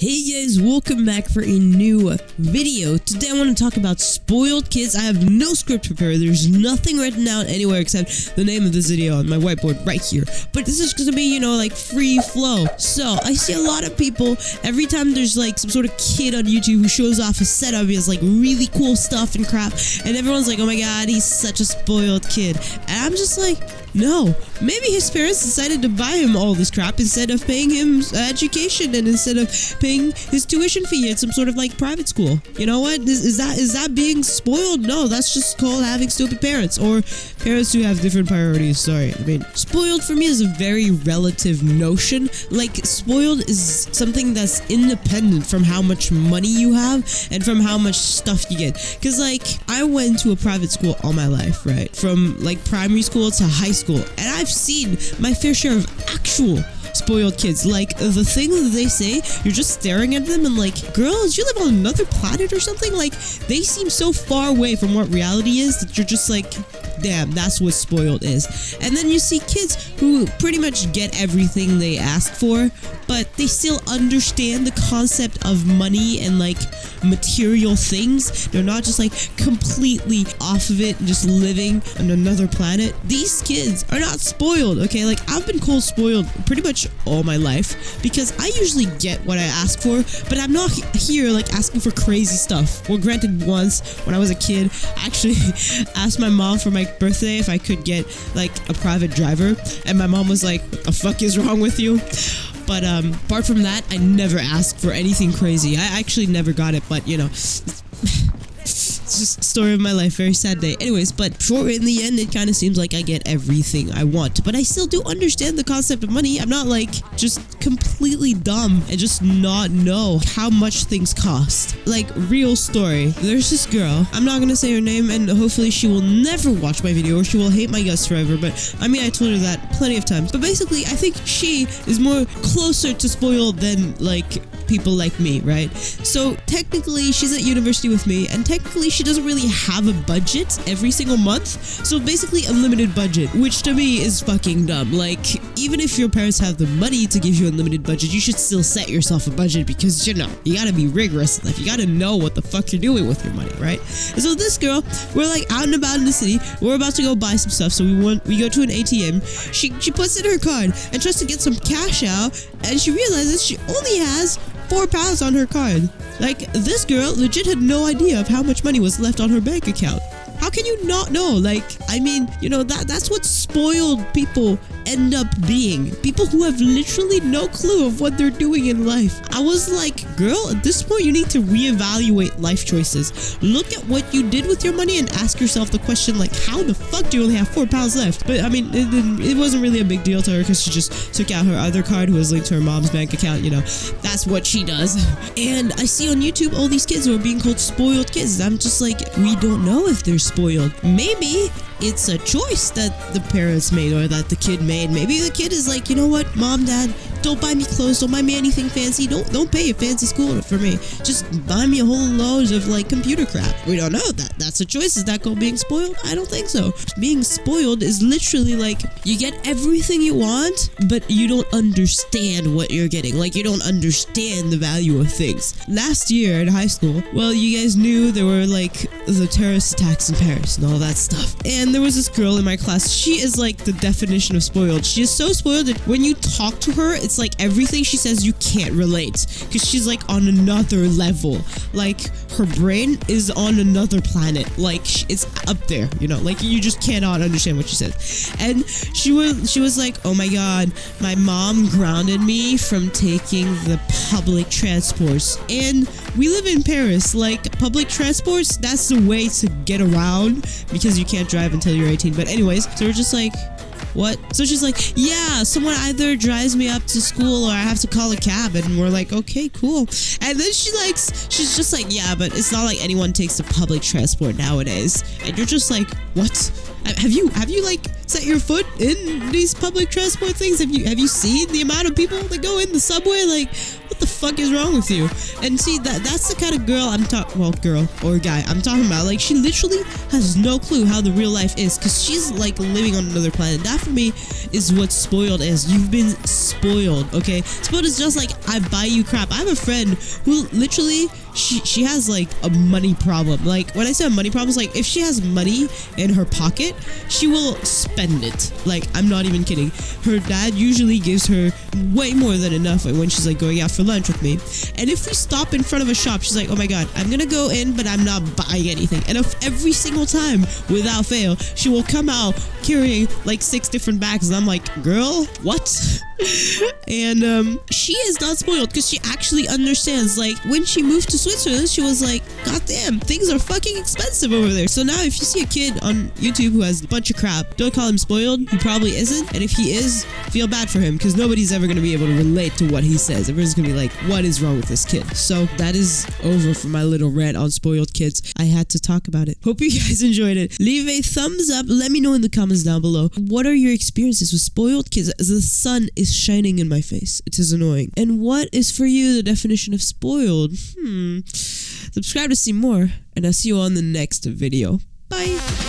Hey guys, welcome back for a new video. Today I want to talk about spoiled kids. I have no script prepared. There's nothing written down anywhere except the name of this video on my whiteboard right here. But this is going to be, like free flow. So I see a lot of people, every time there's like some sort of kid on YouTube who shows off his setup, he has like really cool stuff and crap. And everyone's like, oh my god, he's such a spoiled kid. And I'm just like, no, maybe his parents decided to buy him all this crap instead of paying him education and instead of paying his tuition fee at some sort of like private school. You know what? Is that being spoiled? No, that's just called having stupid parents or parents who have different priorities. Sorry. I mean, spoiled for me is a very relative notion. Like, spoiled is something that's independent from how much money you have and from how much stuff you get. Because, like, I went to a private school all my life, right? From like primary school to high school, and I've seen my fair share of actual spoiled kids. Like, the thing that they say, you're just staring at them and like, girl, did you live on another planet or something? Like, they seem so far away from what reality is that you're just like, damn, that's what spoiled is. And then you see kids who pretty much get everything they ask for, but they still understand the concept of money and like material things. They're not just like completely off of it and just living on another planet. These kids are not spoiled, okay? Like, I've been called spoiled pretty much all my life because I usually get what I ask for, but I'm not here like asking for crazy stuff. Well, granted, once when I was a kid, I actually asked my mom for my birthday if I could get like a private driver, and my mom was like, what the fuck is wrong with you? But apart from that, I never asked for anything crazy. I actually never got it, but it's just a story of my life. Very sad day. Anyways, but sure, in the end, it kind of seems like I get everything I want. But I still do understand the concept of money. I'm not like just completely dumb and just not know how much things cost. Like, real story. There's this girl. I'm not gonna say her name, and hopefully she will never watch my video or she will hate my guts forever. But I mean, I told her that plenty of times. But basically, I think she is more closer to spoiled than like people like me, right? So technically, she's at university with me, and technically she doesn't really have a budget every single month. So basically unlimited budget, which to me is fucking dumb. Like, even if your parents have the money to give you unlimited budget, you should still set yourself a budget because, you gotta be rigorous in life. You gotta know what the fuck you're doing with your money, right? And so this girl, we're like out and about in the city, we're about to go buy some stuff, so we go to an ATM. She puts in her card and tries to get some cash out, and she realizes she only has £4 on her card. Like, this girl legit had no idea of how much money was left on her bank account. How can you not know? Like, I mean, that's what spoiled people end up being. People who have literally no clue of what they're doing in life. I was like, girl, at this point you need to reevaluate life choices. Look at what you did with your money and ask yourself the question, like, how the fuck do you only have £4 left? But I mean, it wasn't really a big deal to her because she just took out her other card who was linked to her mom's bank account. That's what she does. And I see on YouTube all these kids who are being called spoiled kids. I'm just like, we don't know if they're spoiled. Maybe it's a choice that the parents made or that the kid made. Maybe the kid is like, you know what, mom, dad, don't buy me clothes, don't buy me anything fancy, don't pay a fancy school for me, just buy me a whole load of like computer crap. We don't know. That's a choice. Is that called being spoiled? I don't think so. Being spoiled is literally like, you get everything you want, but you don't understand what you're getting. Like, you don't understand the value of things. Last year in high school, well, you guys knew there were like the terrorist attacks in Paris and all that stuff, and there was this girl in my class. She is like the definition of spoiled. She is so spoiled that when you talk to her, it's like everything she says you can't relate because she's like on another level. Like, her brain is on another planet. Like, it's up there, like you just cannot understand what she says. And she was like, oh my god, my mom grounded me from taking the public transports, and we live in Paris. Like, public transports, that's the way to get around because you can't drive until you're 18. But anyways, so we're just like, what? So she's like, yeah, someone either drives me up to school or I have to call a cab. And we're like, okay, cool. And then she's just like, yeah, but it's not like anyone takes the public transport nowadays. And you're just like, what? Have you like set your foot in these public transport things? Have you seen the amount of people that go in the subway? Like, what the fuck is wrong with you? And see, that's the kind of girl girl or guy I'm talking about. Like, she literally has no clue how the real life is, because she's like living on another planet. That for me is what spoiled is. You've been spoiled, okay? Spoiled is just like, I buy you crap. I have a friend who literally, she has like a money problem. Like, when I say a money problem, it's like, if she has money in her pocket, she will spend it. Like, I'm not even kidding. Her dad usually gives her way more than enough when she's like going out for lunch with me. And if we stop in front of a shop, she's like, oh my god, I'm gonna go in, but I'm not buying anything. And every single time, without fail, she will come out carrying like 6 different bags, and I'm like, girl, what? And she is not spoiled, because she actually understands. Like, when she moved to Switzerland, she was like, god damn, things are fucking expensive over there. So now if you see a kid on YouTube who has a bunch of crap, don't call him spoiled. He probably isn't. And if he is, feel bad for him, because nobody's ever going to be able to relate to what he says. Everyone's going to be like, what is wrong with this kid? So that is over for my little rant on spoiled kids. I had to talk about it. Hope you guys enjoyed it. Leave a thumbs up. Let me know in the comments down below. What are your experiences with spoiled kids? The sun is shining in my face. It is annoying. And what is for you the definition of spoiled? Subscribe to see more, and I'll see you on the next video. Bye.